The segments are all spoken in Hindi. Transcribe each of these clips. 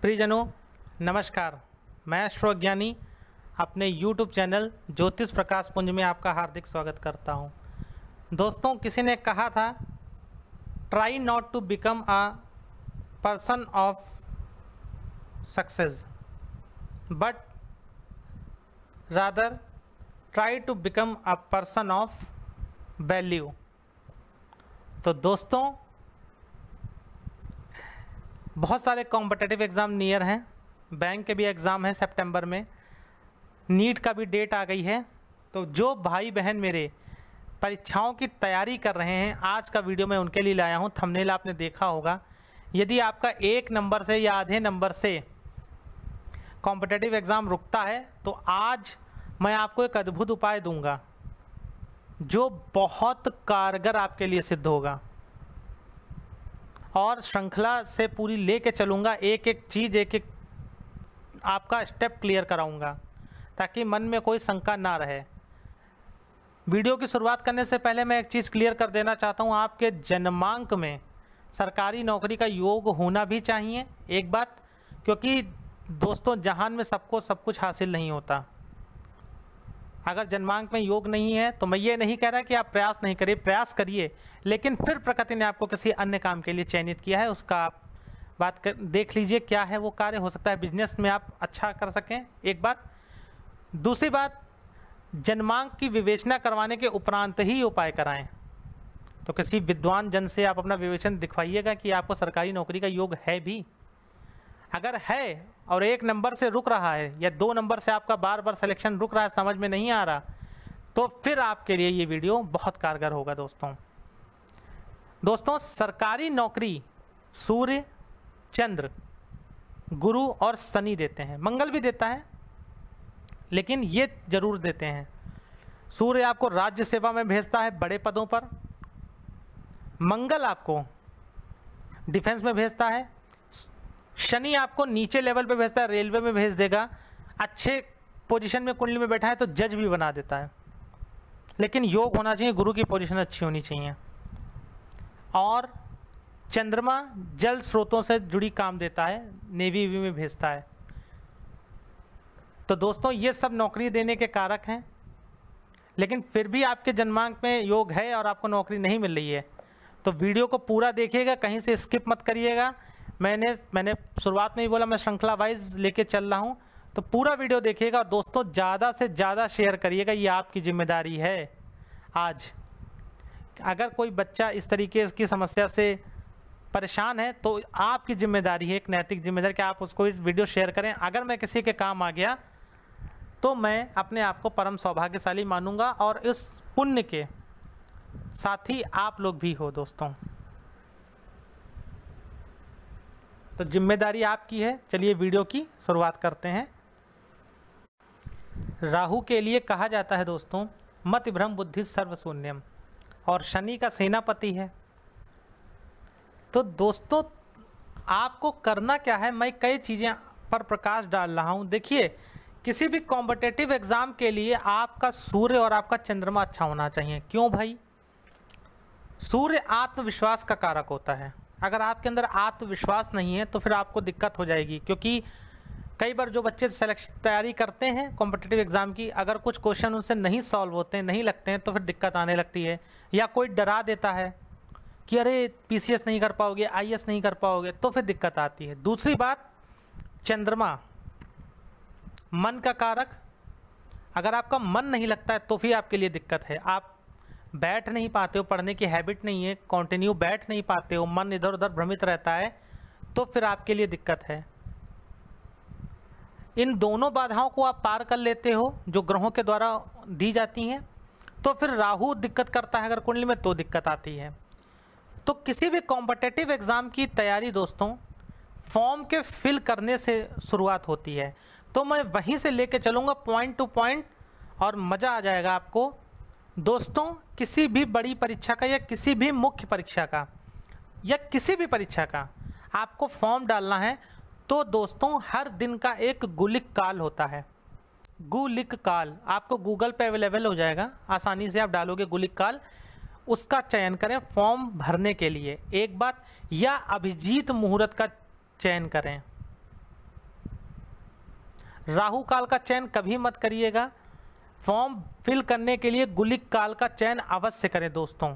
प्रियजनों नमस्कार। मैं एस्ट्रोज्ञानी अपने YouTube चैनल ज्योतिष प्रकाश पुंज में आपका हार्दिक स्वागत करता हूं। दोस्तों, किसी ने कहा था try not to become a person of success but rather try to become a person of value. तो दोस्तों, बहुत सारे कॉम्पिटिटिव एग्ज़ाम नियर हैं, बैंक के भी एग्ज़ाम हैं सितंबर में, नीट का भी डेट आ गई है। तो जो भाई बहन मेरे परीक्षाओं की तैयारी कर रहे हैं, आज का वीडियो मैं उनके लिए लाया हूं। थंबनेल आपने देखा होगा। यदि आपका 1 नंबर से या आधे नंबर से कॉम्पिटिटिव एग्ज़ाम रुकता है तो आज मैं आपको एक अद्भुत उपाय दूंगा जो बहुत कारगर आपके लिए सिद्ध होगा, और श्रृंखला से पूरी लेके चलूँगा। एक एक चीज़, एक एक आपका स्टेप क्लियर कराऊंगा ताकि मन में कोई शंका ना रहे। वीडियो की शुरुआत करने से पहले मैं एक चीज़ क्लियर कर देना चाहता हूँ, आपके जन्मांक में सरकारी नौकरी का योग होना भी चाहिए। एक बात, क्योंकि दोस्तों जहान में सबको सब कुछ हासिल नहीं होता। अगर जन्मांक में योग नहीं है तो मैं ये नहीं कह रहा कि आप प्रयास नहीं करिए, प्रयास करिए, लेकिन फिर प्रकृति ने आपको किसी अन्य काम के लिए चयनित किया है, उसका आप देख लीजिए क्या है वो कार्य। हो सकता है बिजनेस में आप अच्छा कर सकें, एक बात। दूसरी बात, जन्मांक की विवेचना करवाने के उपरांत ही उपाय कराएं। तो किसी विद्वान जन से आप अपना विवेचन दिखवाइएगा कि आपको सरकारी नौकरी का योग है भी। अगर है और 1 नंबर से रुक रहा है या 2 नंबर से आपका बार बार सिलेक्शन रुक रहा है, समझ में नहीं आ रहा, तो फिर आपके लिए ये वीडियो बहुत कारगर होगा। दोस्तों, सरकारी नौकरी सूर्य, चंद्र, गुरु और शनि देते हैं। मंगल भी देता है, लेकिन ये जरूर देते हैं। सूर्य आपको राज्य सेवा में भेजता है बड़े पदों पर, मंगल आपको डिफेंस में भेजता है, शनि आपको नीचे लेवल पे भेजता है, रेलवे में भेज देगा। अच्छे पोजीशन में कुंडली में बैठा है तो जज भी बना देता है, लेकिन योग होना चाहिए, गुरु की पोजीशन अच्छी होनी चाहिए। और चंद्रमा जल स्रोतों से जुड़ी काम देता है, नेवी में भेजता है। तो दोस्तों, ये सब नौकरी देने के कारक हैं, लेकिन फिर भी आपके जन्मांक में योग है और आपको नौकरी नहीं मिल रही है तो वीडियो को पूरा देखिएगा, कहीं से स्किप मत करिएगा। मैंने शुरुआत में ही बोला मैं श्रृंखला वाइज लेके चल रहा हूँ, तो पूरा वीडियो देखिएगा। और दोस्तों, ज़्यादा से ज़्यादा शेयर करिएगा, ये आपकी जिम्मेदारी है। आज अगर कोई बच्चा इस तरीके की समस्या से परेशान है तो आपकी जिम्मेदारी है, एक नैतिक जिम्मेदारी, कि आप उसको इस वीडियो शेयर करें। अगर मैं किसी के काम आ गया तो मैं अपने आप को परम सौभाग्यशाली मानूंगा, और इस पुण्य के साथी आप लोग भी हो। दोस्तों, तो जिम्मेदारी आपकी है। चलिए वीडियो की शुरुआत करते हैं। राहु के लिए कहा जाता है दोस्तों, मति भ्रम बुद्धि सर्वशून्यम, और शनि का सेनापति है। तो दोस्तों, आपको करना क्या है, मैं कई चीज़ें पर प्रकाश डाल रहा हूं। देखिए, किसी भी कॉम्पिटिटिव एग्जाम के लिए आपका सूर्य और आपका चंद्रमा अच्छा होना चाहिए। क्यों भाई? सूर्य आत्मविश्वास का कारक होता है। अगर आपके अंदर आत्मविश्वास नहीं है तो फिर आपको दिक्कत हो जाएगी, क्योंकि कई बार जो बच्चे तैयारी करते हैं कॉम्पिटिटिव एग्ज़ाम की, अगर कुछ क्वेश्चन उनसे नहीं सॉल्व होते हैं, नहीं लगते हैं, तो फिर दिक्कत आने लगती है। या कोई डरा देता है कि अरे पीसीएस नहीं कर पाओगे, आईएएस नहीं कर पाओगे, तो फिर दिक्कत आती है। दूसरी बात, चंद्रमा मन का कारक। अगर आपका मन नहीं लगता है तो फिर आपके लिए दिक्कत है। आप बैठ नहीं पाते हो, पढ़ने की हैबिट नहीं है, कंटिन्यू बैठ नहीं पाते हो, मन इधर उधर भ्रमित रहता है, तो फिर आपके लिए दिक्कत है। इन दोनों बाधाओं को आप पार कर लेते हो जो ग्रहों के द्वारा दी जाती हैं, तो फिर राहु दिक्कत करता है अगर कुंडली में, तो दिक्कत आती है। तो किसी भी कॉम्पिटिटिव एग्ज़ाम की तैयारी दोस्तों फॉर्म के फिल करने से शुरुआत होती है। तो मैं वहीं से लेके चलूँगा पॉइंट टू पॉइंट, और मज़ा आ जाएगा आपको। दोस्तों, किसी भी बड़ी परीक्षा का या किसी भी मुख्य परीक्षा का या किसी भी परीक्षा का आपको फॉर्म डालना है तो दोस्तों हर दिन का एक गुलिक काल होता है। गुलिक काल आपको गूगल पे अवेलेबल हो जाएगा, आसानी से आप डालोगे गुलिक काल, उसका चयन करें फॉर्म भरने के लिए। एक बात, या अभिजीत मुहूर्त का चयन करें। राहु काल का चयन कभी मत करिएगा। फॉर्म फिल करने के लिए गुलिक काल का चयन अवश्य करें दोस्तों।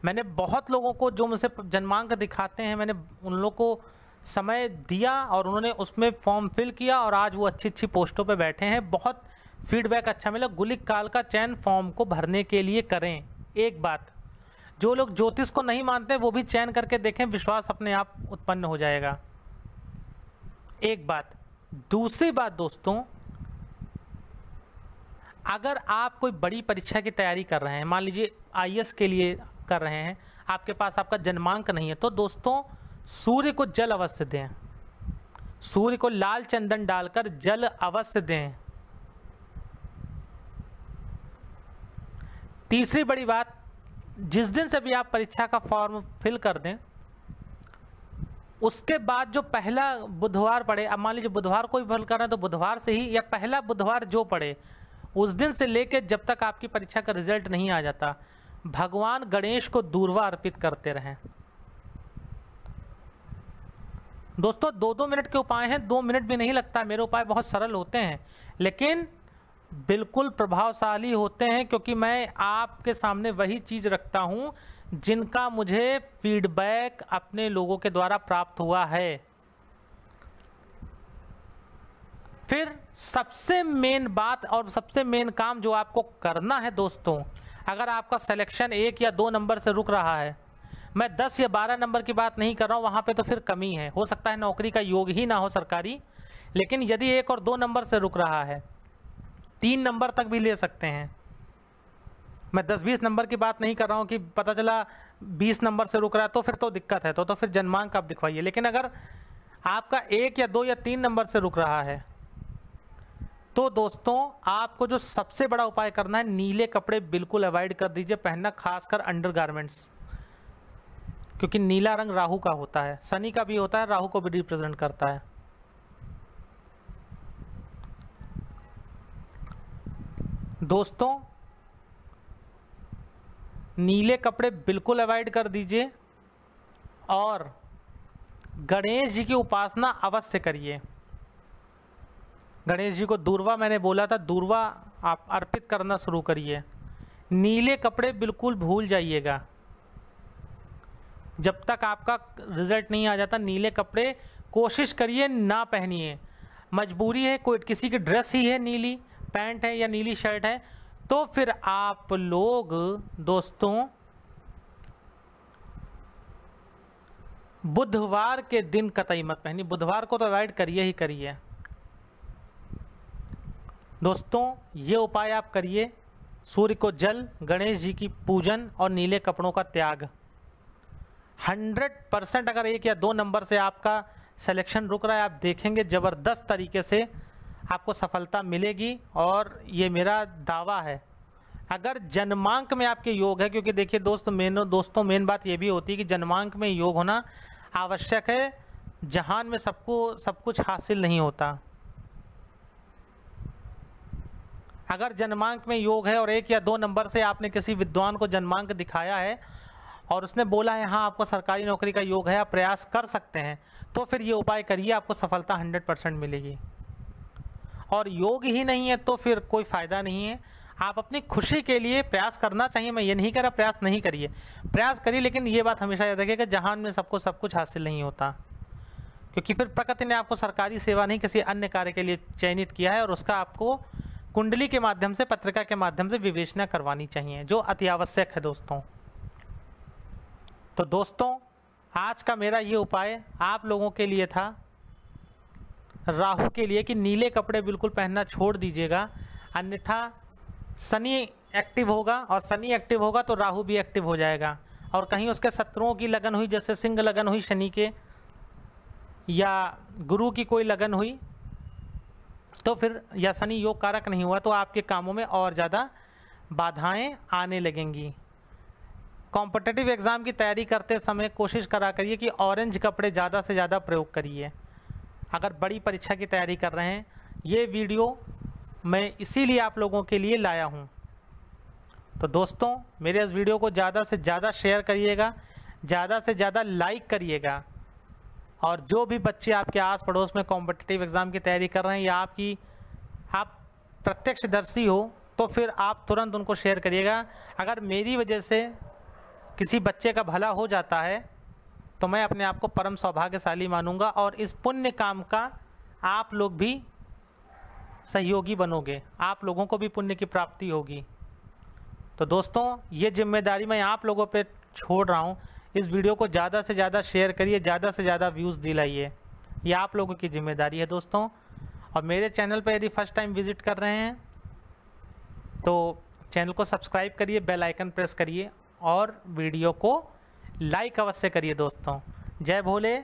मैंने बहुत लोगों को जो मुझसे जन्मांक दिखाते हैं, मैंने उन लोगों को समय दिया और उन्होंने उसमें फॉर्म फिल किया और आज वो अच्छी अच्छी पोस्टों पे बैठे हैं। बहुत फीडबैक अच्छा मिला। गुलिक काल का चयन फॉर्म को भरने के लिए करें। एक बात, जो लोग ज्योतिष को नहीं मानते वो भी चयन करके देखें, विश्वास अपने आप उत्पन्न हो जाएगा। एक बात। दूसरी बात दोस्तों, अगर आप कोई बड़ी परीक्षा की तैयारी कर रहे हैं, मान लीजिए आईएएस के लिए कर रहे हैं, आपके पास आपका जन्मांक नहीं है, तो दोस्तों सूर्य को जल अवश्य दें। सूर्य को लाल चंदन डालकर जल अवश्य दें। तीसरी बड़ी बात, जिस दिन से भी आप परीक्षा का फॉर्म फिल कर दें, उसके बाद जो पहला बुधवार पड़े, अब मान लीजिए बुधवार को भी फिल कर रहे हैं तो बुधवार से ही, या पहला बुधवार जो पड़े उस दिन से लेकर जब तक आपकी परीक्षा का रिजल्ट नहीं आ जाता, भगवान गणेश को दूर्वा अर्पित करते रहें। दोस्तों 2-2 मिनट के उपाय हैं, 2 मिनट भी नहीं लगता। मेरे उपाय बहुत सरल होते हैं लेकिन बिल्कुल प्रभावशाली होते हैं, क्योंकि मैं आपके सामने वही चीज़ रखता हूं जिनका मुझे फीडबैक अपने लोगों के द्वारा प्राप्त हुआ है। फिर सबसे मेन बात और सबसे मेन काम जो आपको करना है दोस्तों, अगर आपका सिलेक्शन 1 या 2 नंबर से रुक रहा है, मैं 10 या 12 नंबर की बात नहीं कर रहा हूँ, वहाँ पे तो फिर कमी है, हो सकता है नौकरी का योग ही ना हो सरकारी, लेकिन यदि 1 और 2 नंबर से रुक रहा है, 3 नंबर तक भी ले सकते हैं। मैं 10-20 नंबर की बात नहीं कर रहा हूँ कि पता चला 20 नंबर से रुक रहा है तो फिर तो दिक्कत है, तो फिर जन्मांक आप दिखवाइए। लेकिन अगर आपका 1 या 2 या 3 नंबर से रुक रहा है, तो दोस्तों आपको जो सबसे बड़ा उपाय करना है, नीले कपड़े बिल्कुल अवॉइड कर दीजिए पहनना, खासकर अंडरगारमेंट्स, क्योंकि नीला रंग राहु का होता है, शनि का भी होता है, राहु को भी रिप्रेजेंट करता है। दोस्तों नीले कपड़े बिल्कुल अवॉइड कर दीजिए और गणेश जी की उपासना अवश्य करिए। गणेश जी को दूर्वा, मैंने बोला था दूर्वा आप अर्पित करना शुरू करिए। नीले कपड़े बिल्कुल भूल जाइएगा, जब तक आपका रिजल्ट नहीं आ जाता नीले कपड़े कोशिश करिए ना पहनिए। मजबूरी है, कोई किसी की ड्रेस ही है, नीली पैंट है या नीली शर्ट है, तो फिर आप लोग दोस्तों बुधवार के दिन कतई मत पहनिए, बुधवार को तो अवॉइड करिए ही करिए। दोस्तों ये उपाय आप करिए, सूर्य को जल, गणेश जी की पूजन और नीले कपड़ों का त्याग। 100% अगर 1 या 2 नंबर से आपका सिलेक्शन रुक रहा है, आप देखेंगे ज़बरदस्त तरीके से आपको सफलता मिलेगी, और ये मेरा दावा है। अगर जन्मांक में आपके योग है, क्योंकि देखिए दोस्तों मेन बात ये भी होती है कि जन्मांक में योग होना आवश्यक है, जहान में सबको सब कुछ हासिल नहीं होता। अगर जन्मांक में योग है और 1 या 2 नंबर से आपने किसी विद्वान को जन्मांक दिखाया है और उसने बोला है हाँ आपको सरकारी नौकरी का योग है, आप प्रयास कर सकते हैं, तो फिर ये उपाय करिए, आपको सफलता 100% मिलेगी। और योग ही नहीं है तो फिर कोई फ़ायदा नहीं है। आप अपनी खुशी के लिए प्रयास करना चाहिए, मैं ये नहीं कह रहा प्रयास नहीं करिए, प्रयास करिए, लेकिन ये बात हमेशा याद रखिए कि जहान में सबको सब कुछ हासिल नहीं होता, क्योंकि फिर प्रकृति ने आपको सरकारी सेवा नहीं किसी अन्य कार्य के लिए चयनित किया है, और उसका आपको कुंडली के माध्यम से, पत्रिका के माध्यम से विवेचना करवानी चाहिए, जो अति आवश्यक है दोस्तों। तो दोस्तों आज का मेरा ये उपाय आप लोगों के लिए था, राहु के लिए, कि नीले कपड़े बिल्कुल पहनना छोड़ दीजिएगा, अन्यथा शनि एक्टिव होगा, और शनि एक्टिव होगा तो राहु भी एक्टिव हो जाएगा, और कहीं उसके शत्रुओं की लगन हुई, जैसे सिंह लगन हुई शनि के, या गुरु की कोई लगन हुई, तो फिर या शनि योग कारक नहीं हुआ तो आपके कामों में और ज़्यादा बाधाएं आने लगेंगी। कॉम्पिटिटिव एग्ज़ाम की तैयारी करते समय कोशिश करा करिए कि ऑरेंज कपड़े ज़्यादा से ज़्यादा प्रयोग करिए, अगर बड़ी परीक्षा की तैयारी कर रहे हैं। ये वीडियो मैं इसीलिए आप लोगों के लिए लाया हूँ। तो दोस्तों मेरे इस वीडियो को ज़्यादा से ज़्यादा शेयर करिएगा, ज़्यादा से ज़्यादा लाइक करिएगा, और जो भी बच्चे आपके आस पड़ोस में कॉम्पिटिटिव एग्ज़ाम की तैयारी कर रहे हैं या आपकी आप प्रत्यक्षदर्शी हो तो फिर आप तुरंत उनको शेयर करिएगा। अगर मेरी वजह से किसी बच्चे का भला हो जाता है तो मैं अपने आप को परम सौभाग्यशाली मानूंगा और इस पुण्य काम का आप लोग भी सहयोगी बनोगे, आप लोगों को भी पुण्य की प्राप्ति होगी। तो दोस्तों, ये जिम्मेदारी मैं आप लोगों पे छोड़ रहा हूँ। इस वीडियो को ज़्यादा से ज़्यादा शेयर करिए, ज़्यादा से ज़्यादा व्यूज़ दिलाइए, ये आप लोगों की जिम्मेदारी है दोस्तों। और मेरे चैनल पर यदि फर्स्ट टाइम विज़िट कर रहे हैं तो चैनल को सब्सक्राइब करिए, बेल आइकन प्रेस करिए और वीडियो को लाइक अवश्य करिए दोस्तों। जय भोले।